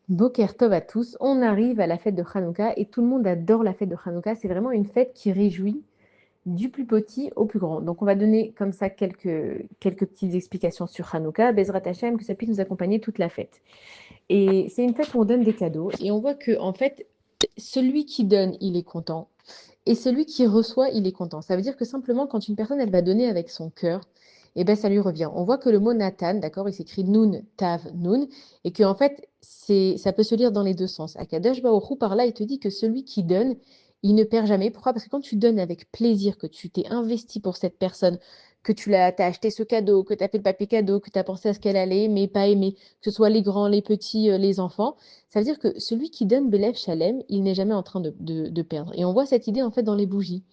Boker Tov à tous, on arrive à la fête de Hanouka et tout le monde adore la fête de Hanouka. C'est vraiment une fête qui réjouit du plus petit au plus grand. Donc on va donner comme ça quelques petites explications sur Hanouka, Bezrat Hashem, que ça puisse nous accompagner toute la fête. Et c'est une fête où on donne des cadeaux et on voit que en fait, celui qui donne, il est content. Et celui qui reçoit, il est content. Ça veut dire que simplement, quand une personne, elle va donner avec son cœur, eh ben, ça lui revient. On voit que le mot Nathan, d'accord, il s'écrit Nun, Tav, Nun, et que en fait, ça peut se lire dans les deux sens. Akadosh Baruch Hu, par là, il te dit que celui qui donne, il ne perd jamais. Pourquoi? Parce que quand tu donnes avec plaisir, que tu t'es investi pour cette personne, que t'as acheté ce cadeau, que tu as fait le papier cadeau, que tu as pensé à ce qu'elle allait aimer, pas aimer, que ce soit les grands, les petits, les enfants, ça veut dire que celui qui donne Belev Shalem, il n'est jamais en train de perdre. Et on voit cette idée en fait dans les bougies.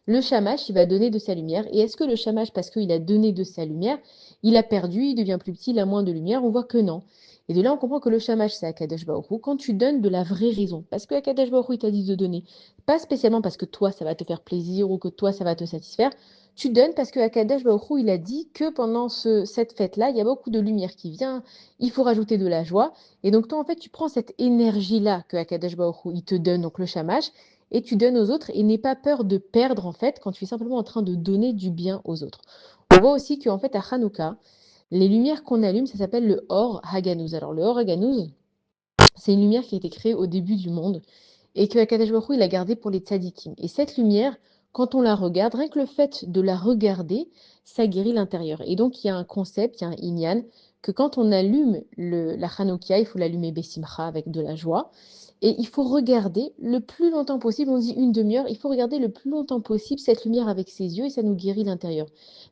Le shamash, il va donner de sa lumière. Et est-ce que le shamash, parce qu'il a donné de sa lumière, il a perdu, il devient plus petit, il a moins de lumière? On voit que non. Et de là, on comprend que le shamash, c'est Akadosh Baruch Hu. Quand tu donnes de la vraie raison, parce que Akadosh Baruch Hu, il t'a dit de donner, pas spécialement parce que toi, ça va te faire plaisir ou que toi, ça va te satisfaire, tu donnes parce que Akadosh Baruch Hu, il a dit que pendant cette fête-là, il y a beaucoup de lumière qui vient, il faut rajouter de la joie. Et donc, toi, en fait, tu prends cette énergie-là que Akadosh Baruch Hu, il te donne, donc le shamash, et tu donnes aux autres, et n'aie pas peur de perdre, en fait, quand tu es simplement en train de donner du bien aux autres. On voit aussi qu'en fait, à Hanouka, les lumières qu'on allume, ça s'appelle le Or Haganuz. Alors, le Or Haganuz, c'est une lumière qui a été créée au début du monde, et que Akadosh Baruch Hu, il a gardée pour les tzadikim. Et cette lumière, quand on la regarde, rien que le fait de la regarder, ça guérit l'intérieur. Et donc, il y a un concept, il y a un inyan, que quand on allume la Hanoukia, il faut l'allumer Bessimcha avec de la joie. Et il faut regarder le plus longtemps possible, on dit une demi-heure, il faut regarder le plus longtemps possible cette lumière avec ses yeux et ça nous guérit l'intérieur.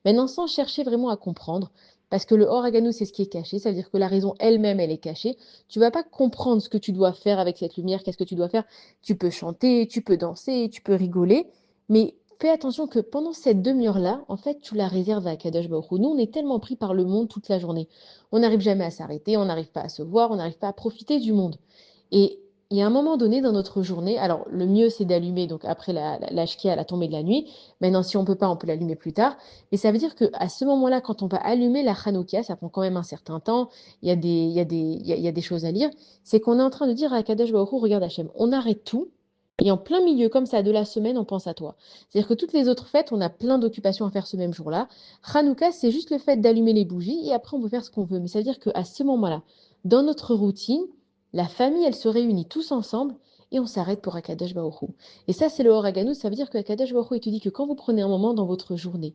Maintenant, sans chercher vraiment à comprendre, parce que le Horagano, c'est ce qui est caché, ça veut dire que la raison elle-même, elle est cachée. Tu vas pas comprendre ce que tu dois faire avec cette lumière, qu'est-ce que tu dois faire. Tu peux chanter, tu peux danser, tu peux rigoler, mais fais attention que pendant cette demi-heure-là, en fait, tu la réserves à Kadosh Baruch Hu. Nous, on est tellement pris par le monde toute la journée. On n'arrive jamais à s'arrêter, on n'arrive pas à se voir, on n'arrive pas à profiter du monde. Et il y a un moment donné dans notre journée, alors le mieux c'est d'allumer donc après la shkia à la tombée de la nuit. Maintenant, si on peut pas, on peut l'allumer plus tard. Mais ça veut dire qu'à ce moment-là, quand on va allumer la Hanoukia, ça prend quand même un certain temps. Il y a des choses à lire. C'est qu'on est en train de dire à Kadesh Baruch Hu, regarde Hachem, on arrête tout. Et en plein milieu comme ça de la semaine, on pense à toi. C'est-à-dire que toutes les autres fêtes, on a plein d'occupations à faire ce même jour-là. Hanouka, c'est juste le fait d'allumer les bougies et après on peut faire ce qu'on veut. Mais ça veut dire qu'à ce moment-là, dans notre routine, la famille, elle se réunit tous ensemble et on s'arrête pour Akadosh Baruch Hu. Et ça, c'est le Horaganu, ça veut dire que Akadosh Baruch Hu, il te dit que quand vous prenez un moment dans votre journée,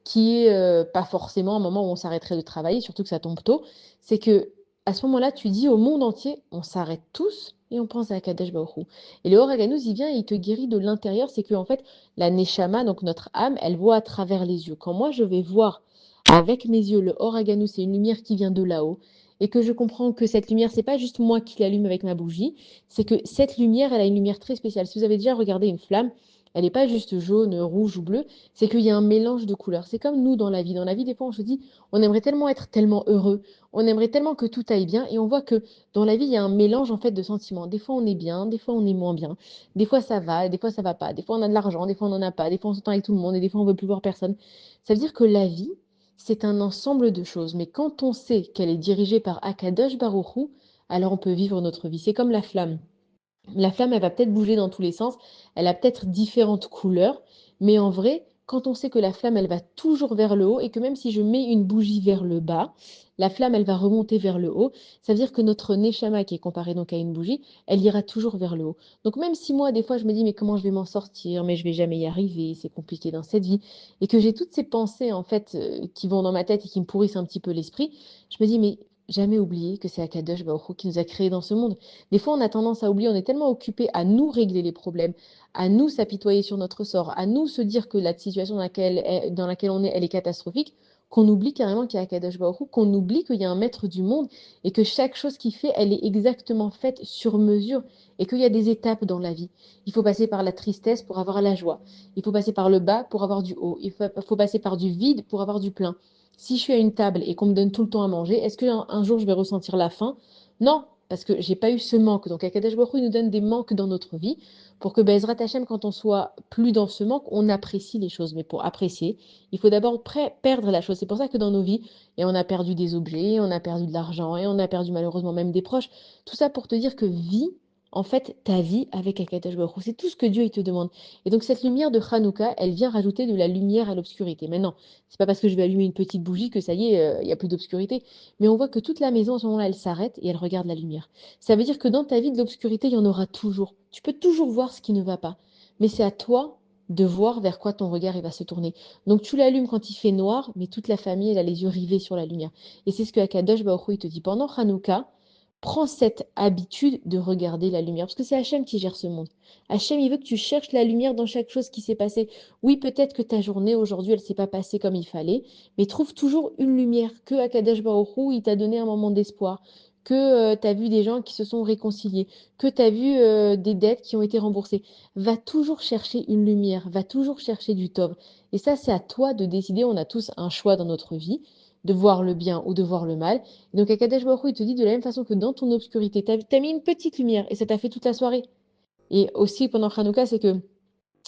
qui est pas forcément un moment où on s'arrêterait de travailler, surtout que ça tombe tôt, c'est que à ce moment-là, tu dis au monde entier, on s'arrête tous et on pense à Akadosh Baruch Hu. Et le Horaganu, il vient et il te guérit de l'intérieur, c'est que en fait, la Neshama, donc notre âme, elle voit à travers les yeux. Quand moi, je vais voir avec mes yeux le Horaganu, c'est une lumière qui vient de là-haut, et que je comprends que cette lumière, c'est pas juste moi qui l'allume avec ma bougie, c'est que cette lumière, elle a une lumière très spéciale. Si vous avez déjà regardé une flamme, elle n'est pas juste jaune, rouge ou bleue, c'est qu'il y a un mélange de couleurs. C'est comme nous dans la vie. Dans la vie, des fois, on se dit, on aimerait tellement être tellement heureux, on aimerait tellement que tout aille bien, et on voit que dans la vie, il y a un mélange en fait de sentiments. Des fois, on est bien, des fois, on est moins bien. Des fois, ça va, des fois, ça va pas. Des fois, on a de l'argent, des fois, on n'en a pas. Des fois, on s'entend avec tout le monde, et des fois, on veut plus voir personne. Ça veut dire que la vie, c'est un ensemble de choses. Mais quand on sait qu'elle est dirigée par Akadosh Baruch Hu, alors on peut vivre notre vie. C'est comme la flamme. La flamme, elle va peut-être bouger dans tous les sens, elle a peut-être différentes couleurs, mais en vrai, quand on sait que la flamme, elle va toujours vers le haut et que même si je mets une bougie vers le bas, la flamme, elle va remonter vers le haut, ça veut dire que notre neshama, qui est comparé donc à une bougie, elle ira toujours vers le haut. Donc même si moi, des fois, je me dis, mais comment je vais m'en sortir, mais je vais jamais y arriver, c'est compliqué dans cette vie, et que j'ai toutes ces pensées, en fait, qui vont dans ma tête et qui me pourrissent un petit peu l'esprit, je me dis, mais jamais oublier que c'est Akadosh Baruch Hu qui nous a créés dans ce monde. Des fois, on a tendance à oublier, on est tellement occupé à nous régler les problèmes, à nous s'apitoyer sur notre sort, à nous se dire que la situation dans laquelle on est, elle est catastrophique, qu'on oublie carrément qu'il y a Akadosh Baruch Hu, qu'on oublie qu'il y a un maître du monde et que chaque chose qu'il fait, elle est exactement faite sur mesure et qu'il y a des étapes dans la vie. Il faut passer par la tristesse pour avoir la joie. Il faut passer par le bas pour avoir du haut. Il faut passer par du vide pour avoir du plein. Si je suis à une table et qu'on me donne tout le temps à manger, est-ce qu'un jour je vais ressentir la faim? Non, parce que j'ai pas eu ce manque. Donc Akadosh Baruch Hu, il nous donne des manques dans notre vie pour que Bezrat Hashem, quand on soit plus dans ce manque, on apprécie les choses. Mais pour apprécier, il faut d'abord perdre la chose. C'est pour ça que dans nos vies, et on a perdu des objets, on a perdu de l'argent, et on a perdu malheureusement même des proches. Tout ça pour te dire que vie, en fait, ta vie avec Akadosh Baruch Hu, c'est tout ce que Dieu il te demande. Et donc cette lumière de Hanouka, elle vient rajouter de la lumière à l'obscurité. Maintenant, c'est pas parce que je vais allumer une petite bougie que ça y est, il y a plus d'obscurité. Mais on voit que toute la maison, à ce moment-là, elle s'arrête et elle regarde la lumière. Ça veut dire que dans ta vie, de l'obscurité, il y en aura toujours. Tu peux toujours voir ce qui ne va pas. Mais c'est à toi de voir vers quoi ton regard il va se tourner. Donc tu l'allumes quand il fait noir, mais toute la famille, elle a les yeux rivés sur la lumière. Et c'est ce que Akadosh Baruch Hu, il te dit pendant Hanouka, prends cette habitude de regarder la lumière, parce que c'est Hachem qui gère ce monde. Hachem, il veut que tu cherches la lumière dans chaque chose qui s'est passée. Oui, peut-être que ta journée aujourd'hui, elle ne s'est pas passée comme il fallait, mais trouve toujours une lumière, que Akadosh Baruch Hu, il t'a donné un moment d'espoir, que tu as vu des gens qui se sont réconciliés, que tu as vu des dettes qui ont été remboursées. Va toujours chercher une lumière, va toujours chercher du tov. Et ça, c'est à toi de décider. On a tous un choix dans notre vie, de voir le bien ou de voir le mal. Et donc, Akadosh Baruch Hu, il te dit de la même façon que dans ton obscurité, tu as mis une petite lumière et ça t'a fait toute la soirée. Et aussi pendant Hanouka, c'est que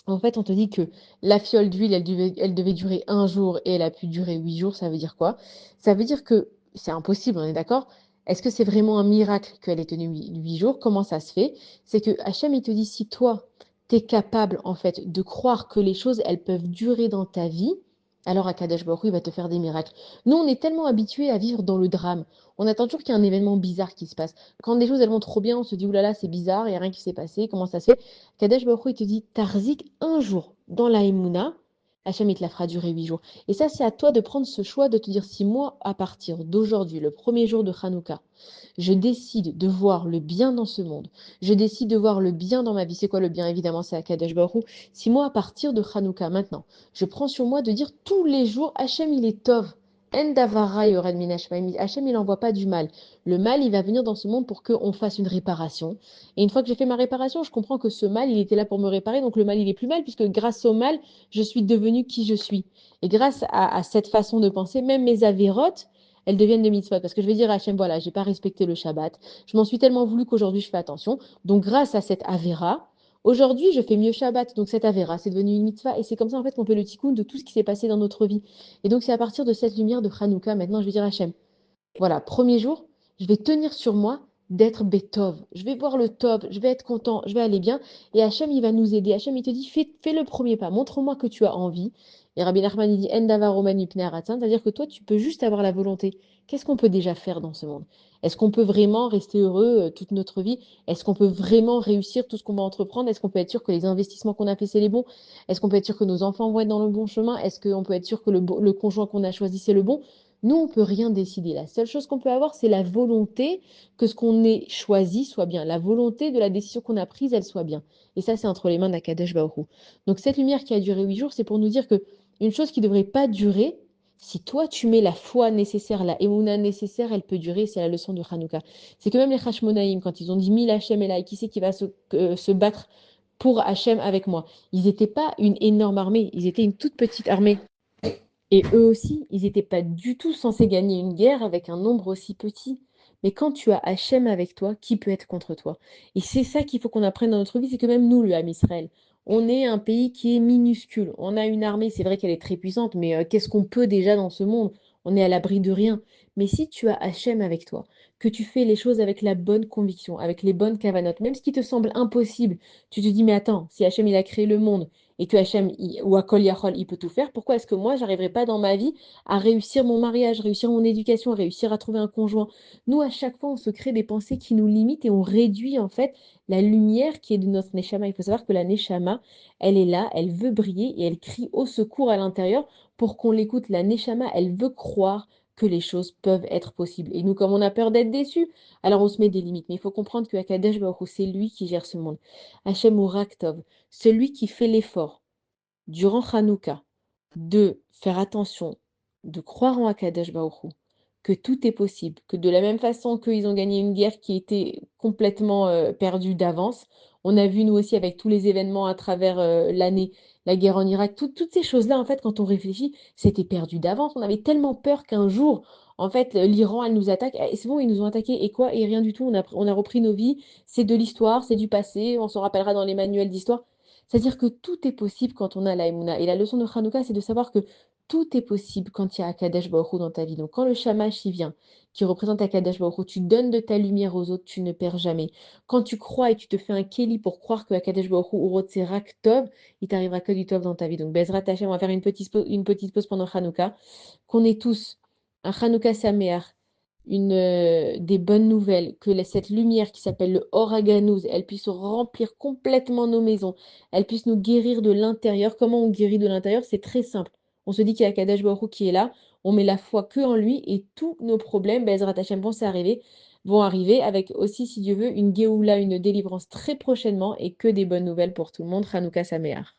en fait, on te dit que la fiole d'huile, elle devait durer un jour et elle a pu durer 8 jours. Ça veut dire quoi? Ça veut dire que c'est impossible, on est d'accord? Est-ce que c'est vraiment un miracle qu'elle ait tenu 8 jours? Comment ça se fait? C'est que Hachem, il te dit, si toi, tu es capable, en fait, de croire que les choses, elles peuvent durer dans ta vie, alors Akadosh Baruch Hu, il va te faire des miracles. Nous, on est tellement habitués à vivre dans le drame. On attend toujours qu'il y ait un événement bizarre qui se passe. Quand les choses, elles vont trop bien, on se dit, oulala, c'est bizarre, il n'y a rien qui s'est passé, comment ça se fait? Kadesh Baruch Hu, il te dit, Tarzik un jour dans la Emouna, Hachem, il te la fera durer 8 jours. Et ça, c'est à toi de prendre ce choix de te dire, si moi, à partir d'aujourd'hui, le premier jour de Hanouka, je décide de voir le bien dans ce monde, je décide de voir le bien dans ma vie. C'est quoi le bien? Évidemment, c'est à Kadesh Baruch Hu. Si moi, à partir de Hanouka, maintenant, je prends sur moi de dire tous les jours, Hachem, il est Tov. En davara yored min Hashemaim. Hachem, il n'envoie pas du mal. Le mal, il va venir dans ce monde pour qu'on fasse une réparation. Et une fois que j'ai fait ma réparation, je comprends que ce mal, il était là pour me réparer. Donc le mal, il est plus mal, puisque grâce au mal, je suis devenue qui je suis. Et grâce à cette façon de penser, même mes avérotes, elles deviennent des mitzvot. Parce que je vais dire à Hachem, voilà, j'ai pas respecté le Shabbat. Je m'en suis tellement voulu qu'aujourd'hui, je fais attention. Donc grâce à cette avéra, aujourd'hui, je fais mieux Shabbat. Donc cette avéra, c'est devenu une mitzvah. Et c'est comme ça, en fait, qu'on fait le tikkun de tout ce qui s'est passé dans notre vie. Et donc c'est à partir de cette lumière de Hanouka, maintenant, je vais dire à Hachem, voilà, premier jour, je vais tenir sur moi d'être Betov. Je vais voir le top, je vais être content, je vais aller bien. Et Hachem, il va nous aider. Hachem, il te dit, fais le premier pas, montre-moi que tu as envie. Et Rabbi Nachman, il dit, En davar roman ipnei haratzon, c'est-à-dire que toi, tu peux juste avoir la volonté. Qu'est-ce qu'on peut déjà faire dans ce monde? Est-ce qu'on peut vraiment rester heureux toute notre vie? Est-ce qu'on peut vraiment réussir tout ce qu'on va entreprendre? Est-ce qu'on peut être sûr que les investissements qu'on a fait, c'est les bons? Est-ce qu'on peut être sûr que nos enfants vont être dans le bon chemin? Est-ce qu'on peut être sûr que le conjoint qu'on a choisi, c'est le bon? Nous, on ne peut rien décider. La seule chose qu'on peut avoir, c'est la volonté que ce qu'on ait choisi soit bien. La volonté de la décision qu'on a prise, elle soit bien. Et ça, c'est entre les mains d'Akadosh Baruch Hu. Donc cette lumière qui a duré 8 jours, c'est pour nous dire que une chose qui ne devrait pas durer, si toi tu mets la foi nécessaire, la émouna nécessaire, elle peut durer. C'est la leçon de Hanouka. C'est que même les Hashmonaïm, quand ils ont dit 1000 Hachem et là, qui c'est qui va se battre pour Hachem avec moi? Ils n'étaient pas une énorme armée, ils étaient une toute petite armée. Et eux aussi, ils n'étaient pas du tout censés gagner une guerre avec un nombre aussi petit. Mais quand tu as Hachem avec toi, qui peut être contre toi? Et c'est ça qu'il faut qu'on apprenne dans notre vie, c'est que même nous, le Ham Israël, on est un pays qui est minuscule. On a une armée, c'est vrai qu'elle est très puissante, mais qu'est-ce qu'on peut déjà dans ce monde? On est à l'abri de rien. Mais si tu as Hachem avec toi, que tu fais les choses avec la bonne conviction, avec les bonnes cavanotes, même ce qui te semble impossible, tu te dis, mais attends, si Hachem il a créé le monde, et que Hachem ou Akol Yachol, il peut tout faire, pourquoi est-ce que moi, j'arriverai pas dans ma vie à réussir mon mariage, réussir mon éducation, réussir à trouver un conjoint? Nous, à chaque fois, on se crée des pensées qui nous limitent et on réduit en fait la lumière qui est de notre Neshama. Il faut savoir que la Neshama, elle est là, elle veut briller et elle crie au secours à l'intérieur pour qu'on l'écoute. La Neshama, elle veut croire que les choses peuvent être possibles. Et nous, comme on a peur d'être déçus, alors on se met des limites. Mais il faut comprendre que Akadosh Baruch Hu, c'est lui qui gère ce monde. Hachem Urak Tov, celui qui fait l'effort durant Hanouka de faire attention, de croire en Akadosh Baruch Hu, que tout est possible, que de la même façon qu'ils ont gagné une guerre qui était complètement perdue d'avance, on a vu nous aussi avec tous les événements à travers l'année, la guerre en Irak, toutes ces choses-là, en fait, quand on réfléchit, c'était perdu d'avance. On avait tellement peur qu'un jour, En fait, l'Iran, elle nous attaque. Eh, c'est bon, ils nous ont attaqués et quoi? Et rien du tout. On a repris nos vies. C'est de l'histoire, c'est du passé. On s'en rappellera dans les manuels d'histoire. C'est-à-dire que tout est possible quand on a la Emouna. Et la leçon de Hanouka, c'est de savoir que tout est possible quand il y a Akadosh Baruch Hu dans ta vie. Donc, quand le Shamash y vient, qui représente Akadosh Baruch Hu, tu donnes de ta lumière aux autres, tu ne perds jamais. Quand tu crois et tu te fais un kéli pour croire que Akadosh Baruch Hu, Urot, c'est Rak Tov, il t'arrivera que du Tov dans ta vie. Donc, Bezrat Hashem, on va faire une petite pause pendant Hanouka. Qu'on ait tous un Hanouka Sameach, des bonnes nouvelles, que cette lumière qui s'appelle le Oraganouz, elle puisse remplir complètement nos maisons, elle puisse nous guérir de l'intérieur. Comment on guérit de l'intérieur? C'est très simple. On se dit qu'il y a Kadesh Baruch Hu qui est là, on met la foi que en lui et tous nos problèmes, Bezrat Hashem, vont arriver avec aussi, si Dieu veut, une Géoula, une délivrance très prochainement et que des bonnes nouvelles pour tout le monde. Hanouka Sameach.